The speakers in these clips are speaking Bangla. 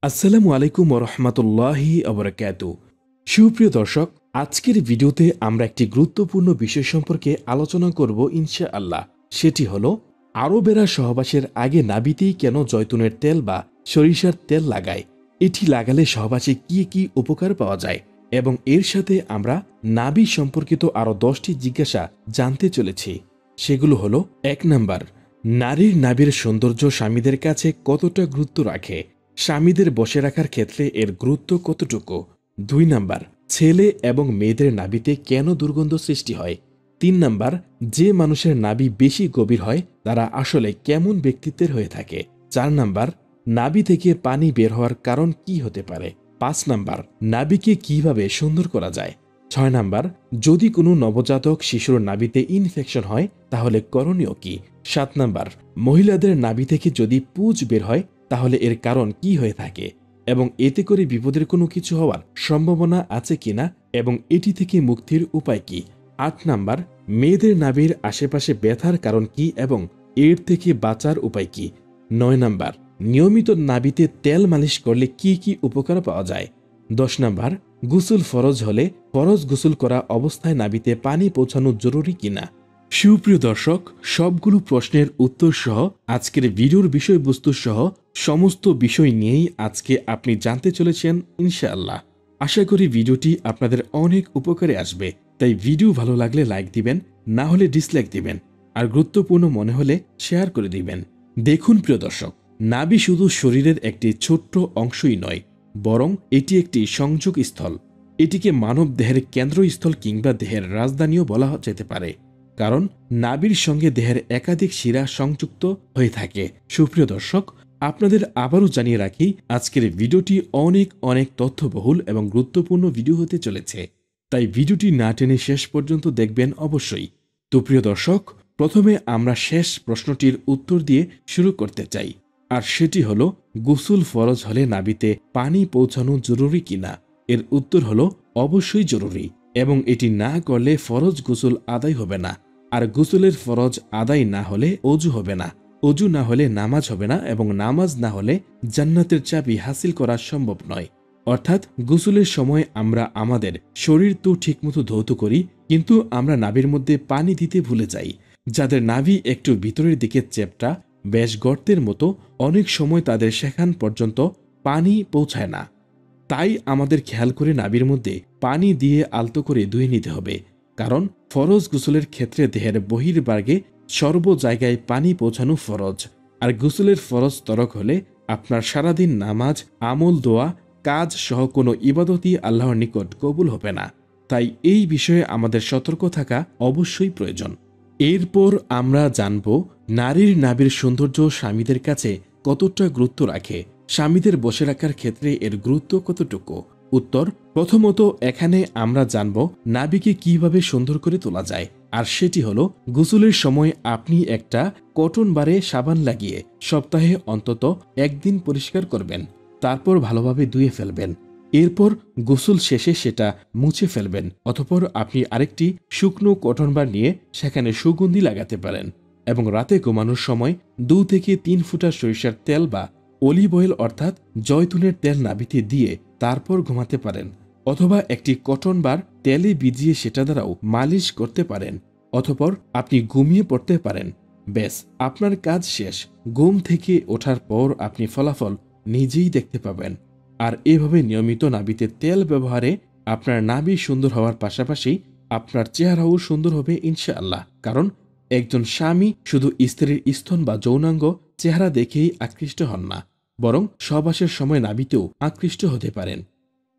আসসালামু আলাইকুম ওরহমতুল্লাহি আবরাকাতু। সুপ্রিয় দর্শক, আজকের ভিডিওতে আমরা একটি গুরুত্বপূর্ণ বিষয় সম্পর্কে আলোচনা করব ইনশাআল্লাহ। সেটি হলো আরবেরা সহবাসের আগে নাভিতেই কেন জয়তুনের তেল বা সরিষার তেল লাগায়, এটি লাগালে সহবাসে কি কি উপকার পাওয়া যায় এবং এর সাথে আমরা নাভি সম্পর্কিত আরও 10টি জিজ্ঞাসা জানতে চলেছি। সেগুলো হলো: 1 নাম্বার, নারীর নাভির সৌন্দর্য স্বামীদের কাছে কতটা গুরুত্ব রাখে? স্বামীদের বসে রাখার ক্ষেত্রে এর গুরুত্ব কতটুকু? 2 নাম্বার, ছেলে এবং মেয়েদের নাভিতে কেন দুর্গন্ধ সৃষ্টি হয়? 3 নাম্বার, যে মানুষের নাভি বেশি গভীর হয় তারা আসলে কেমন ব্যক্তিত্বের হয়ে থাকে? 4 নাম্বার, নাভি থেকে পানি বের হওয়ার কারণ কি হতে পারে? 5 নাম্বার, নাভিকে কিভাবে সুন্দর করা যায়? 6 নাম্বার, যদি কোনো নবজাতক শিশুর নাভিতে ইনফেকশন হয় তাহলে করণীয় কি? 7 নাম্বার, মহিলাদের নাভি থেকে যদি পুঁজ বের হয় তাহলে এর কারণ কি হয়ে থাকে এবং এতে করে বিপদের কোনো কিছু হওয়ার সম্ভাবনা আছে কিনা এবং এটি থেকে মুক্তির উপায় কি? 8 নাম্বার, মেয়েদের নাভির আশেপাশে ব্যথার কারণ কি এবং এর থেকে বাঁচার উপায় কি? 9 নাম্বার, নিয়মিত নাভিতে তেল মালিশ করলে কি কি উপকার পাওয়া যায়? 10 নাম্বার, গোসল ফরজ হলে ফরজ গোসল করা অবস্থায় নাভিতে পানি পৌঁছানো জরুরি কিনা? সুপ্রিয় দর্শক, সবগুলো প্রশ্নের উত্তর সহ আজকের ভিডিওর বিষয়বস্তু সহ সমস্ত বিষয় নিয়েই আজকে আপনি জানতে চলেছেন ইনশাআল্লাহ। আশা করি ভিডিওটি আপনাদের অনেক উপকারে আসবে, তাই ভিডিও ভালো লাগলে লাইক দিবেন, না হলে ডিসলাইক দিবেন, আর গুরুত্বপূর্ণ মনে হলে শেয়ার করে দিবেন। দেখুন প্রিয় দর্শক, নাভি শুধু শরীরের একটি ছোট্ট অংশই নয়, বরং এটি একটি সংযোগ স্থল। এটিকে মানব দেহের কেন্দ্রস্থল কিংবা দেহের রাজধানীও বলা যেতে পারে, কারণ নাভির সঙ্গে দেহের একাধিক শিরা সংযুক্ত হয়ে থাকে। সুপ্রিয় দর্শক, আপনাদের আবারও জানিয়ে রাখি, আজকের ভিডিওটি অনেক অনেক তথ্যবহুল এবং গুরুত্বপূর্ণ ভিডিও হতে চলেছে, তাই ভিডিওটি না টেনে শেষ পর্যন্ত দেখবেন অবশ্যই। তো প্রিয় দর্শক, প্রথমে আমরা শেষ প্রশ্নটির উত্তর দিয়ে শুরু করতে চাই, আর সেটি হলো গোসল ফরজ হলে নাভিতে পানি পৌঁছানো জরুরি কিনা? এর উত্তর হলো অবশ্যই জরুরি, এবং এটি না করলে ফরজ গোসল আদায় হবে না। আর গোসলের ফরজ আদায় না হলে অজু হবে না, অজু না হলে নামাজ হবে না, এবং নামাজ না হলে জান্নাতের চাবি হাসিল করা সম্ভব নয়। অর্থাৎ গোসলের সময় আমরা আমাদের শরীর তো ঠিকমতো ধৌত করি, কিন্তু আমরা নাভির মধ্যে পানি দিতে ভুলে যাই। যাদের নাভি একটু ভিতরের দিকে চেপটা, বেশ গর্তের মতো, অনেক সময় তাদের সেখান পর্যন্ত পানি পৌঁছায় না। তাই আমাদের খেয়াল করে নাভির মধ্যে পানি দিয়ে আলতো করে ধুয়ে নিতে হবে, কারণ ফরজ গোসলের ক্ষেত্রে দেহের বহির্ভাগে সর্ব জায়গায় পানি পৌঁছানো ফরজ। আর গোসলের ফরজ তরক হলে আপনার সারাদিন নামাজ, আমল, দোয়া, কাজ সহ কোনো ইবাদতই আল্লাহর নিকট কবুল হবে না। তাই এই বিষয়ে আমাদের সতর্ক থাকা অবশ্যই প্রয়োজন। এরপর আমরা জানব নারীর নাভির সৌন্দর্য স্বামীদের কাছে কতটা গুরুত্ব রাখে, স্বামীদের বসে রাখার ক্ষেত্রে এর গুরুত্ব কতটুকু। উত্তর: প্রথমত এখানে আমরা জানব নাভিকে কিভাবে সুন্দর করে তোলা যায়, আর সেটি হলো গোসলের সময় আপনি একটা কটন বারে সাবান লাগিয়ে সপ্তাহে অন্তত একদিন পরিষ্কার করবেন, তারপর ভালোভাবে ধুয়ে ফেলবেন। এরপর গোসল শেষে সেটা মুছে ফেলবেন, অতঃপর আপনি আরেকটি শুকনো কটন বার নিয়ে সেখানে সুগন্ধি লাগাতে পারেন, এবং রাতে ঘুমানোর সময় 2 থেকে 3 ফোঁটা সরিষার তেল বা অলিভ অয়েল অর্থাৎ জয়তুনের তেল নাভিতে দিয়ে তারপর ঘুমাতে পারেন, অথবা একটি কটন বার তেলে ভিজিয়ে সেটা দ্বারাও মালিশ করতে পারেন, অতঃপর আপনি ঘুমিয়ে পড়তে পারেন। ব্যাস, আপনার কাজ শেষ। ঘুম থেকে ওঠার পর আপনি ফলাফল নিজেই দেখতে পাবেন। আর এভাবে নিয়মিত নাভিতে তেল ব্যবহারে আপনার নাভি সুন্দর হওয়ার পাশাপাশি আপনার চেহারাও সুন্দর হবে ইনশাআল্লাহ। কারণ একজন স্বামী শুধু স্ত্রীর স্তন বা যৌনাঙ্গ চেহারা দেখেই আকৃষ্ট হন না, বরং সহবাসের সময় নাভিতেও আকৃষ্ট হতে পারেন।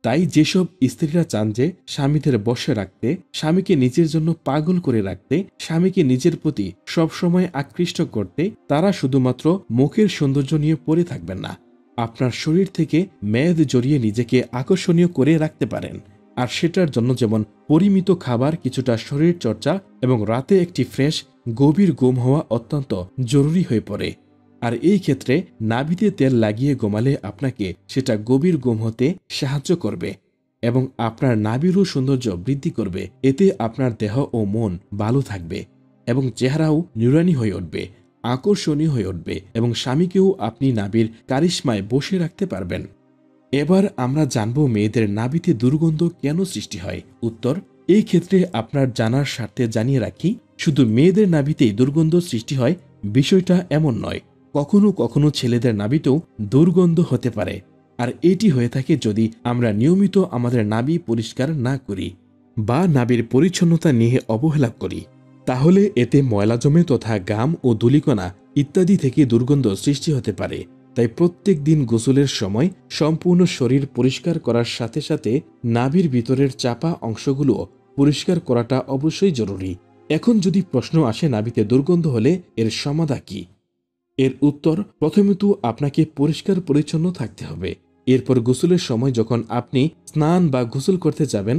তাই যেসব স্ত্রীরা চান যে স্বামীদের বশে রাখতে, স্বামীকে নিজের জন্য পাগল করে রাখতে, স্বামীকে নিজের প্রতি সবসময় আকৃষ্ট করতে, তারা শুধুমাত্র মুখের সৌন্দর্য নিয়ে পড়ে থাকবেন না, আপনার শরীর থেকে মেদ জড়িয়ে নিজেকে আকর্ষণীয় করে রাখতে পারেন। আর সেটার জন্য যেমন পরিমিত খাবার, কিছুটা শরীর চর্চা এবং রাতে একটি ফ্রেশ গভীর ঘুম হওয়া অত্যন্ত জরুরি হয়ে পড়ে। আর এই ক্ষেত্রে নাভিতে তেল লাগিয়ে ঘুমালে আপনাকে সেটা গভীর ঘুম হতে সাহায্য করবে এবং আপনার নাভিরও সৌন্দর্য বৃদ্ধি করবে। এতে আপনার দেহ ও মন ভালো থাকবে এবং চেহারাও নুরানি হয়ে উঠবে, আকর্ষণীয় হয়ে উঠবে, এবং স্বামীকেও আপনি নাভির কারিশমায় বসে রাখতে পারবেন। এবার আমরা জানব মেয়েদের নাভিতে দুর্গন্ধ কেন সৃষ্টি হয়। উত্তর, এই ক্ষেত্রে আপনার জানার স্বার্থে জানিয়ে রাখি, শুধু মেয়েদের নাভিতেই দুর্গন্ধ সৃষ্টি হয় বিষয়টা এমন নয়। কখনো কখনো ছেলেদের নাভিতেও দুর্গন্ধ হতে পারে, আর এটি হয়ে থাকে যদি আমরা নিয়মিত আমাদের নাভি পরিষ্কার না করি বা নাভির পরিচ্ছন্নতা নিয়ে অবহেলা করি। তাহলে এতে ময়লা জমে তথা গাম ও ধূলিকণা ইত্যাদি থেকে দুর্গন্ধ সৃষ্টি হতে পারে। তাই প্রত্যেক দিন গোসলের সময় সম্পূর্ণ শরীর পরিষ্কার করার সাথে সাথে নাভির ভিতরের চাপা অংশগুলো পরিষ্কার করাটা অবশ্যই জরুরি। এখন যদি প্রশ্ন আসে নাভিতে দুর্গন্ধ হলে এর সমাধান কি, এর উত্তর, প্রথমে তো আপনাকে পরিষ্কার পরিচ্ছন্ন থাকতে হবে। এরপর গোসলের সময় যখন আপনি স্নান বা গোসল করতে যাবেন,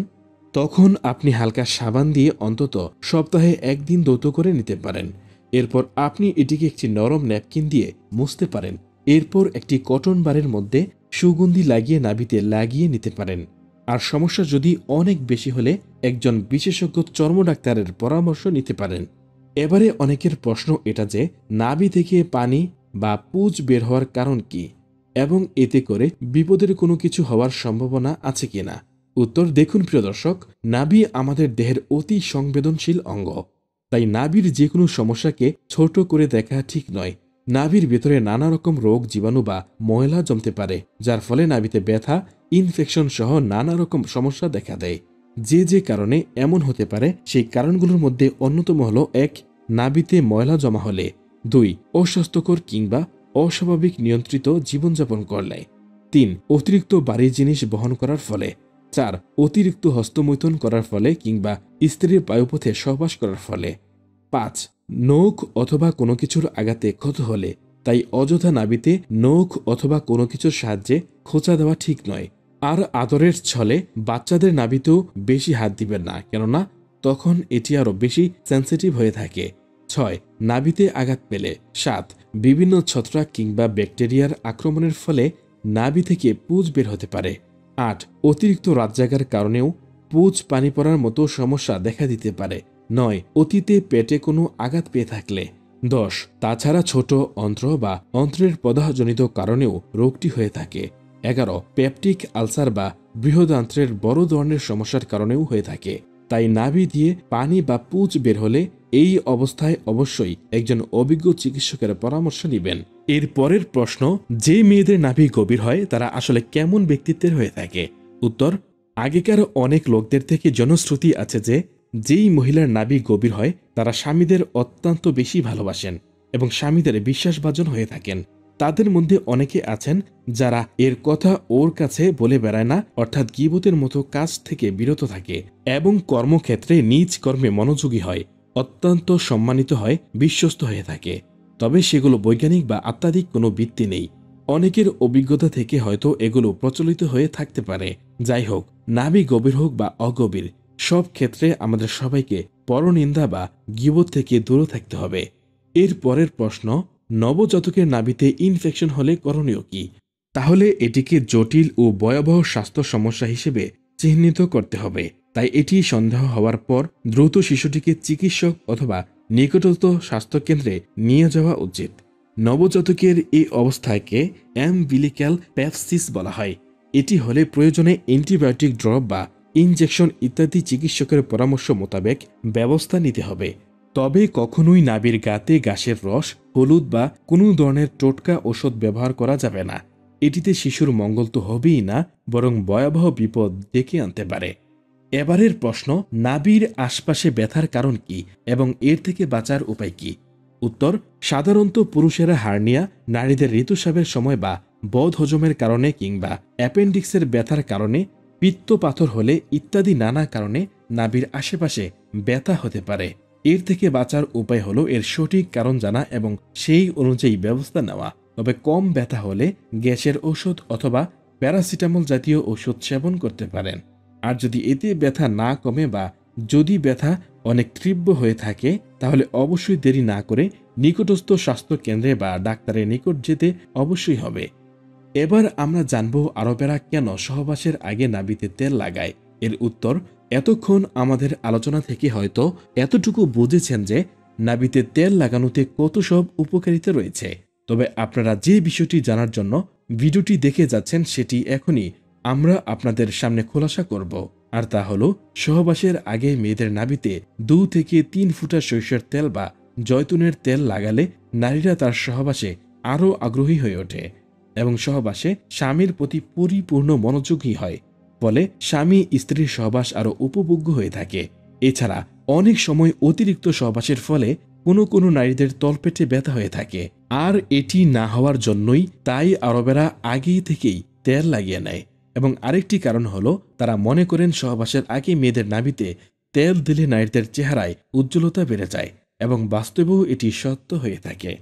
তখন আপনি হালকা সাবান দিয়ে অন্তত সপ্তাহে একদিন ধৌত করে নিতে পারেন। এরপর আপনি এটিকে একটি নরম ন্যাপকিন দিয়ে মুছতে পারেন। এরপর একটি কটন বারের মধ্যে সুগন্ধি লাগিয়ে নাভিতে লাগিয়ে নিতে পারেন। আর সমস্যা যদি অনেক বেশি হলে একজন বিশেষজ্ঞ চর্ম ডাক্তারের পরামর্শ নিতে পারেন। এবারে অনেকের প্রশ্ন এটা যে নাভি থেকে পানি বা পুঁজ বের হওয়ার কারণ কি এবং এতে করে বিপদের কোনো কিছু হওয়ার সম্ভাবনা আছে কিনা। উত্তর, দেখুন প্রিয় দর্শক, নাভি আমাদের দেহের অতি সংবেদনশীল অঙ্গ। তাই নাভির যে কোনো সমস্যাকে ছোট করে দেখা ঠিক নয়। নাভির ভেতরে নানা রকম রোগ জীবাণু বা ময়লা জমতে পারে, যার ফলে নাভিতে ব্যথা, ইনফেকশন সহ নানা রকম সমস্যা দেখা দেয়। যে যে কারণে এমন হতে পারে সেই কারণগুলোর মধ্যে অন্যতম হল ১. নাভিতে ময়লা জমা হলে, ২. অস্বাস্থ্যকর কিংবা অস্বাভাবিক নিয়ন্ত্রিত জীবনযাপন করলে, ৩. অতিরিক্ত ভারী জিনিস বহন করার ফলে, ৪. অতিরিক্ত হস্তমৈথুন করার ফলে কিংবা স্ত্রীর বায়ুপথে সহবাস করার ফলে, ৫. নখ অথবা কোনো কিছুর আঘাতে ক্ষত হলে। তাই অযথা নাভিতে নখ অথবা কোনো কিছুর সাহায্যে খোঁচা দেওয়া ঠিক নয়। আর আদরের ছলে বাচ্চাদের নাভিতেও বেশি হাত দিবেন না, কেননা তখন এটি আরও বেশি সেন্সিটিভ হয়ে থাকে। ৬. নাভিতে আঘাত পেলে। ৭. বিভিন্ন ছত্রাক কিংবা ব্যাকটেরিয়ার আক্রমণের ফলে নাভি থেকে পুঁজ বের হতে পারে। ৮. অতিরিক্ত রাত জাগার কারণেও পুঁজ পানি পড়ার মতো সমস্যা দেখা দিতে পারে। ৯. অতীতে পেটে কোনো আঘাত পেয়ে থাকলে। ১০. তাছাড়া ছোট অন্ত্র বা অন্ত্রের প্রদাহজনিত কারণেও রোগটি হয়ে থাকে। ১১. পেপটিক আলসার বা বৃহদান্ত্রের বড় ধরনের সমস্যার কারণেও হয়ে থাকে। তাই নাভি দিয়ে পানি বা পুঁজ বের হলে এই অবস্থায় অবশ্যই একজন অভিজ্ঞ চিকিৎসকের পরামর্শ নেবেন। এর পরের প্রশ্ন, যে মেয়েদের নাভি গভীর হয় তারা আসলে কেমন ব্যক্তিত্বের হয়ে থাকে। উত্তর, আগেকার অনেক লোকদের থেকে জনশ্রুতি আছে যে যেই মহিলার নাভি গভীর হয় তারা স্বামীদের অত্যন্ত বেশি ভালোবাসেন এবং স্বামীদের বিশ্বাসভাজন হয়ে থাকেন। তাদের মধ্যে অনেকে আছেন যারা এর কথা ওর কাছে বলে বেড়ায় না, অর্থাৎ গীবতের মতো কাজ থেকে বিরত থাকে এবং কর্মক্ষেত্রে নিজ কর্মে মনোযোগী হয়, অত্যন্ত সম্মানিত হয়, বিশ্বস্ত হয়ে থাকে। তবে সেগুলো বৈজ্ঞানিক বা আত্মাধিক কোনো ভিত্তি নেই। অনেকের অভিজ্ঞতা থেকে হয়তো এগুলো প্রচলিত হয়ে থাকতে পারে। যাই হোক, নাভি গভীর হোক বা অগভীর, সব ক্ষেত্রে আমাদের সবাইকে পরনিন্দা বা গীবত থেকে দূরে থাকতে হবে। এর পরের প্রশ্ন, নবজাতকের নাভিতে ইনফেকশন হলে করণীয় কি। তাহলে এটিকে জটিল ও ভয়াবহ স্বাস্থ্য সমস্যা হিসেবে চিহ্নিত করতে হবে। তাই এটি সন্দেহ হওয়ার পর দ্রুত শিশুটিকে চিকিৎসক অথবা নিকটস্থ স্বাস্থ্যকেন্দ্রে নিয়ে যাওয়া উচিত। নবজাতকের এই অবস্থাকে অ্যামবিলিক্যাল প্যাপসিস বলা হয়। এটি হলে প্রয়োজনে অ্যান্টিবায়োটিক ড্রপ বা ইনজেকশন ইত্যাদি চিকিৎসকের পরামর্শ মোতাবেক ব্যবস্থা নিতে হবে। তবে কখনোই নাভির গাতে ঘাসের রস, হলুদ বা কোনো ধরনের টোটকা ওষুধ ব্যবহার করা যাবে না। এটিতে শিশুর মঙ্গল তো হবেই না, বরং ভয়াবহ বিপদ ডেকে আনতে পারে। এবারের প্রশ্ন, নাভির আশপাশে ব্যথার কারণ কি এবং এর থেকে বাঁচার উপায় কি। উত্তর, সাধারণত পুরুষেরা হার্নিয়া, নারীদের ঋতুস্রাবের সময় বা বদ হজমের কারণে কিংবা অ্যাপেন্ডিক্সের ব্যথার কারণে, পিত্ত পাথর হলে ইত্যাদি নানা কারণে নাভির আশেপাশে ব্যথা হতে পারে। এর থেকে বাঁচার উপায় হলো এর সঠিক কারণ জানা এবং সেই অনুযায়ী ব্যবস্থা নেওয়া। তবে কম ব্যথা হলে গ্যাসের ওষুধ অথবা প্যারাসিটামল জাতীয় ওষুধ সেবন করতে পারেন। আর যদি এতে ব্যথা না কমে বা যদি ব্যথা অনেক তীব্র হয়ে থাকে, তাহলে অবশ্যই দেরি না করে নিকটস্থ স্বাস্থ্য কেন্দ্রে বা ডাক্তারের নিকট যেতে অবশ্যই হবে। এবার আমরা জানব আরবেরা কেন সহবাসের আগে নাভিতে তেল লাগায়। এর উত্তর, এতক্ষণ আমাদের আলোচনা থেকে হয়তো এতটুকু বুঝেছেন যে নাভিতে তেল লাগানোতে কত সব উপকারিতা রয়েছে। তবে আপনারা যে বিষয়টি জানার জন্য ভিডিওটি দেখে যাচ্ছেন সেটি এখনই আমরা আপনাদের সামনে খোলাসা করব। আর তা হলো সহবাসের আগে মেয়েদের নাভিতে 2 থেকে 3 ফুটা সরিষার তেল বা জয়তুনের তেল লাগালে নারীরা তার সহবাসে আরও আগ্রহী হয়ে ওঠে এবং সহবাসে স্বামীর প্রতি পরিপূর্ণ মনোযোগী হয়। ফলে স্বামী স্ত্রীর সহবাস আরও উপভোগ্য হয়ে থাকে। এছাড়া অনেক সময় অতিরিক্ত সহবাসের ফলে কোনো কোনো নারীদের তলপেটে ব্যথা হয়ে থাকে, আর এটি না হওয়ার জন্যই তাই আরবেরা আগেই থেকেই তেল লাগিয়ে নেয়। এবং আরেকটি কারণ হলো তারা মনে করেন সহবাসের আগে মেয়েদের নাভিতে তেল দিলে নারীদের চেহারায় উজ্জ্বলতা বেড়ে যায়, এবং বাস্তবেও এটি সত্য হয়ে থাকে।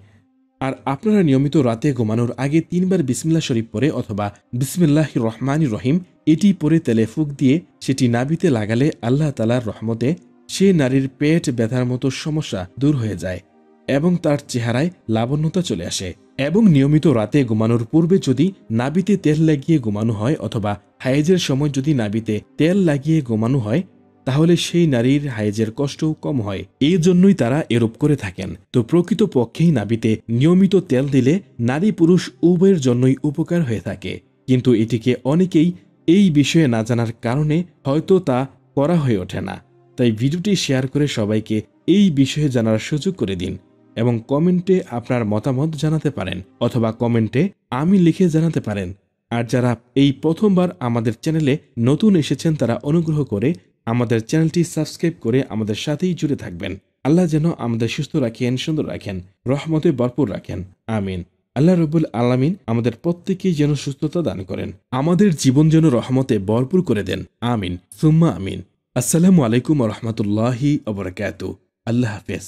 আর আপনারা নিয়মিত রাতে ঘুমানোর আগে 3 বার বিসমিল্লাহ শরীফ পড়ে অথবা বিসমিল্লাহির রহমানির রহিম এটি পরে তেলে ফুঁক দিয়ে সেটি নাভিতে লাগালে আল্লাহ তাআলার রহমতে সে নারীর পেট ব্যথার মতো সমস্যা দূর হয়ে যায় এবং তার চেহারায় লাবণ্যতা চলে আসে। এবং নিয়মিত রাতে ঘুমানোর পূর্বে যদি নাভিতে তেল লাগিয়ে ঘুমানো হয় অথবা হায়েজের সময় যদি নাভিতে তেল লাগিয়ে ঘুমানো হয় তাহলে সেই নারীর হায়েজের কষ্টও কম হয়। এই জন্যই তারা এরূপ করে থাকেন। তো প্রকৃত পক্ষেই নাভিতে নিয়মিত তেল দিলে নারী পুরুষ উভয়ের জন্যই উপকার হয়ে থাকে, কিন্তু এটিকে অনেকেই এই বিষয়ে না জানার কারণে হয়তো তা করা হয়ে ওঠে না। তাই ভিডিওটি শেয়ার করে সবাইকে এই বিষয়ে জানার সুযোগ করে দিন এবং কমেন্টে আপনার মতামত জানাতে পারেন অথবা কমেন্টে আমি লিখে জানাতে পারেন। আর যারা এই প্রথমবার আমাদের চ্যানেলে নতুন এসেছেন তারা অনুগ্রহ করে আমাদের চ্যানেলটি সাবস্ক্রাইব করে আমাদের সাথেই জুড়ে থাকবেন। আল্লাহ যেন আমাদের সুস্থ রাখেন, সুন্দর রাখেন, রহমতে ভরপুর রাখেন, আমিন। আল্লাহ রব্বুল আলামিন আমাদের প্রত্যেকেই যেন সুস্থতা দান করেন, আমাদের জীবন যেন রহমতে ভরপুর করে দেন, আমিন সুম্মা আমিন। আসসালামু আলাইকুম ওয়া রাহমাতুল্লাহি ওয়া বারাকাতুহু। আল্লাহ হাফেজ।